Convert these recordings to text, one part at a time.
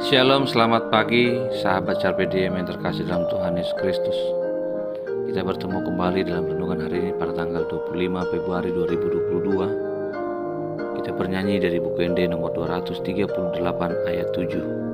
Shalom, selamat pagi sahabat Carpe Diem yang terkasih dalam Tuhan Yesus Kristus. Kita bertemu kembali dalam renungan hari ini pada tanggal 25 Februari 2022. Kita bernyanyi dari buku ND nomor 238 ayat 7.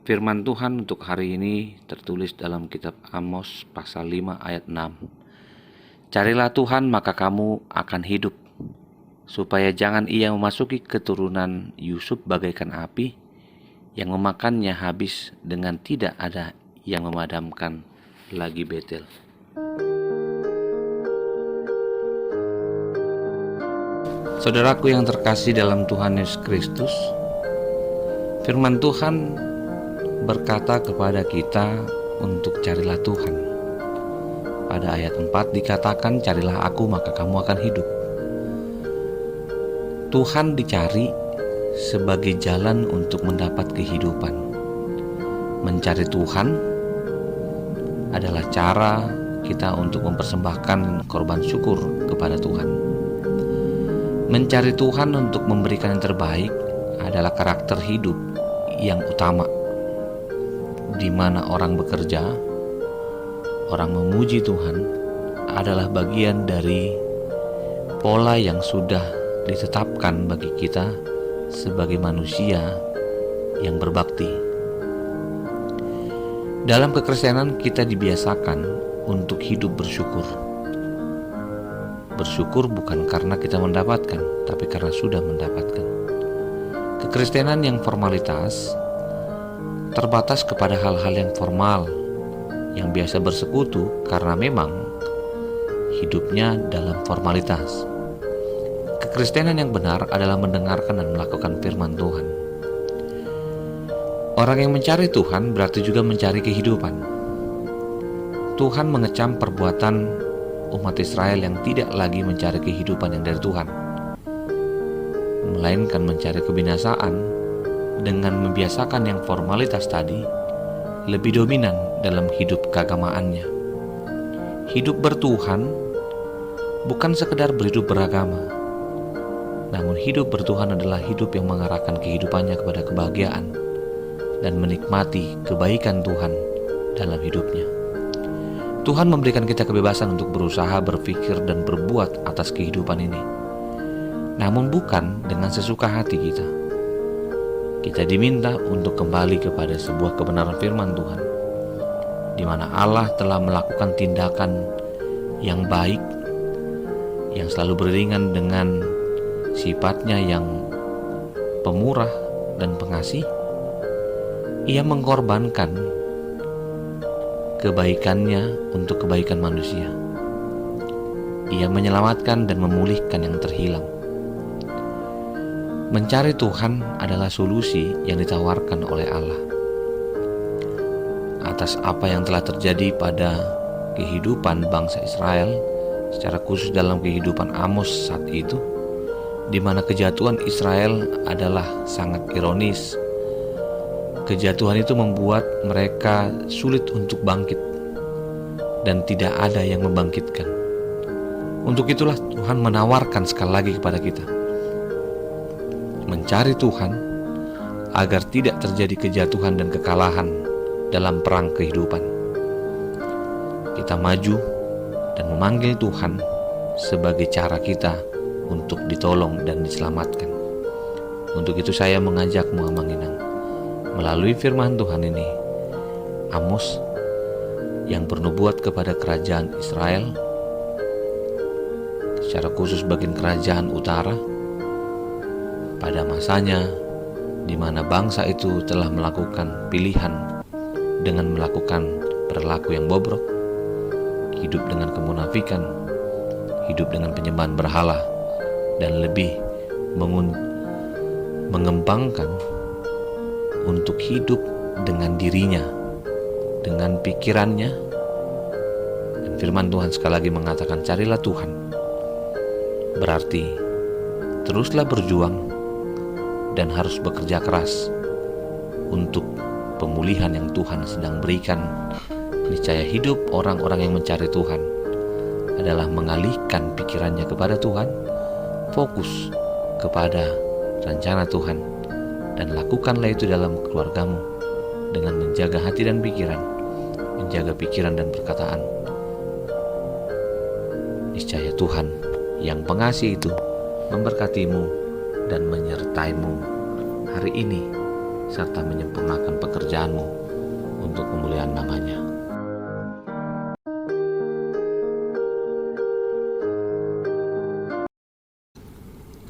Firman Tuhan untuk hari ini tertulis dalam kitab Amos pasal 5 ayat 6. Carilah Tuhan maka kamu akan hidup, supaya jangan ia memasuki keturunan Yusuf bagaikan api, yang memakannya habis dengan tidak ada yang memadamkan lagi Betel. Saudaraku yang terkasih dalam Tuhan Yesus Kristus, firman Tuhan berkata kepada kita untuk carilah Tuhan. Pada ayat 4 dikatakan, carilah aku maka kamu akan hidup. Tuhan dicari sebagai jalan untuk mendapat kehidupan. Mencari Tuhan adalah cara kita untuk mempersembahkan korban syukur kepada Tuhan. Mencari Tuhan untuk memberikan yang terbaik adalah karakter hidup yang utama, di mana orang bekerja, orang memuji Tuhan adalah bagian dari pola yang sudah ditetapkan bagi kita sebagai manusia yang berbakti. Dalam kekristenan kita dibiasakan untuk hidup bersyukur. Bersyukur bukan karena kita mendapatkan, tapi karena sudah mendapatkan. Kekristenan yang formalitas terbatas kepada hal-hal yang formal, yang biasa bersekutu karena memang hidupnya dalam formalitas. Kekristenan yang benar adalah mendengarkan dan melakukan firman Tuhan. Orang yang mencari Tuhan berarti juga mencari kehidupan. Tuhan mengecam perbuatan umat Israel yang tidak lagi mencari kehidupan yang dari Tuhan, melainkan mencari kebinasaan dengan membiasakan yang formalitas tadi lebih dominan dalam hidup keagamaannya. Hidup bertuhan bukan sekedar berhidup beragama, namun hidup bertuhan adalah hidup yang mengarahkan kehidupannya kepada kebahagiaan dan menikmati kebaikan Tuhan dalam hidupnya. Tuhan memberikan kita kebebasan untuk berusaha, berpikir, dan berbuat atas kehidupan ini, namun bukan dengan sesuka hati kita. Kita diminta untuk kembali kepada sebuah kebenaran firman Tuhan, di mana Allah telah melakukan tindakan yang baik, yang selalu beriringan dengan sifatnya yang pemurah dan pengasih. Ia mengorbankan kebaikannya untuk kebaikan manusia. Ia menyelamatkan dan memulihkan yang terhilang. Mencari Tuhan adalah solusi yang ditawarkan oleh Allah atas apa yang telah terjadi pada kehidupan bangsa Israel, secara khusus dalam kehidupan Amos saat itu, di mana kejatuhan Israel adalah sangat ironis. Kejatuhan itu membuat mereka sulit untuk bangkit dan tidak ada yang membangkitkan. Untuk itulah Tuhan menawarkan sekali lagi kepada kita, mencari Tuhan agar tidak terjadi kejatuhan dan kekalahan dalam perang kehidupan. Kita maju dan memanggil Tuhan sebagai cara kita untuk ditolong dan diselamatkan. Untuk itu saya mengajakmu, Amanginang, melalui firman Tuhan ini, Amos yang bernubuat kepada kerajaan Israel, secara khusus bagian kerajaan utara, pada masanya di mana bangsa itu telah melakukan pilihan dengan melakukan perilaku yang bobrok, hidup dengan kemunafikan, hidup dengan penyembahan berhala, dan lebih mengembangkan untuk hidup dengan dirinya, dengan pikirannya. Dan firman Tuhan sekali lagi mengatakan, carilah Tuhan. Berarti teruslah berjuang dan harus bekerja keras untuk pemulihan yang Tuhan sedang berikan. Niscaya hidup orang-orang yang mencari Tuhan adalah mengalihkan pikirannya kepada Tuhan, fokus kepada rencana Tuhan, dan lakukanlah itu dalam keluargamu dengan menjaga hati dan pikiran, menjaga pikiran dan perkataan. Niscaya Tuhan yang pengasih itu memberkatimu dan menyertaimu hari ini, serta menyempurnakan pekerjaanmu untuk kemuliaan namanya.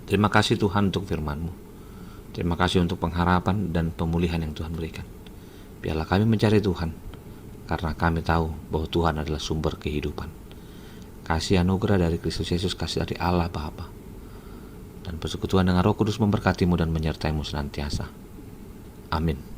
Terima kasih Tuhan untuk firman-Mu. Terima kasih untuk pengharapan dan pemulihan yang Tuhan berikan. Biarlah kami mencari Tuhan, karena kami tahu bahwa Tuhan adalah sumber kehidupan. Kasih anugerah dari Kristus Yesus, kasih dari Allah Bapa, dan persekutuan dengan Roh Kudus memberkatimu dan menyertaimu senantiasa. Amin.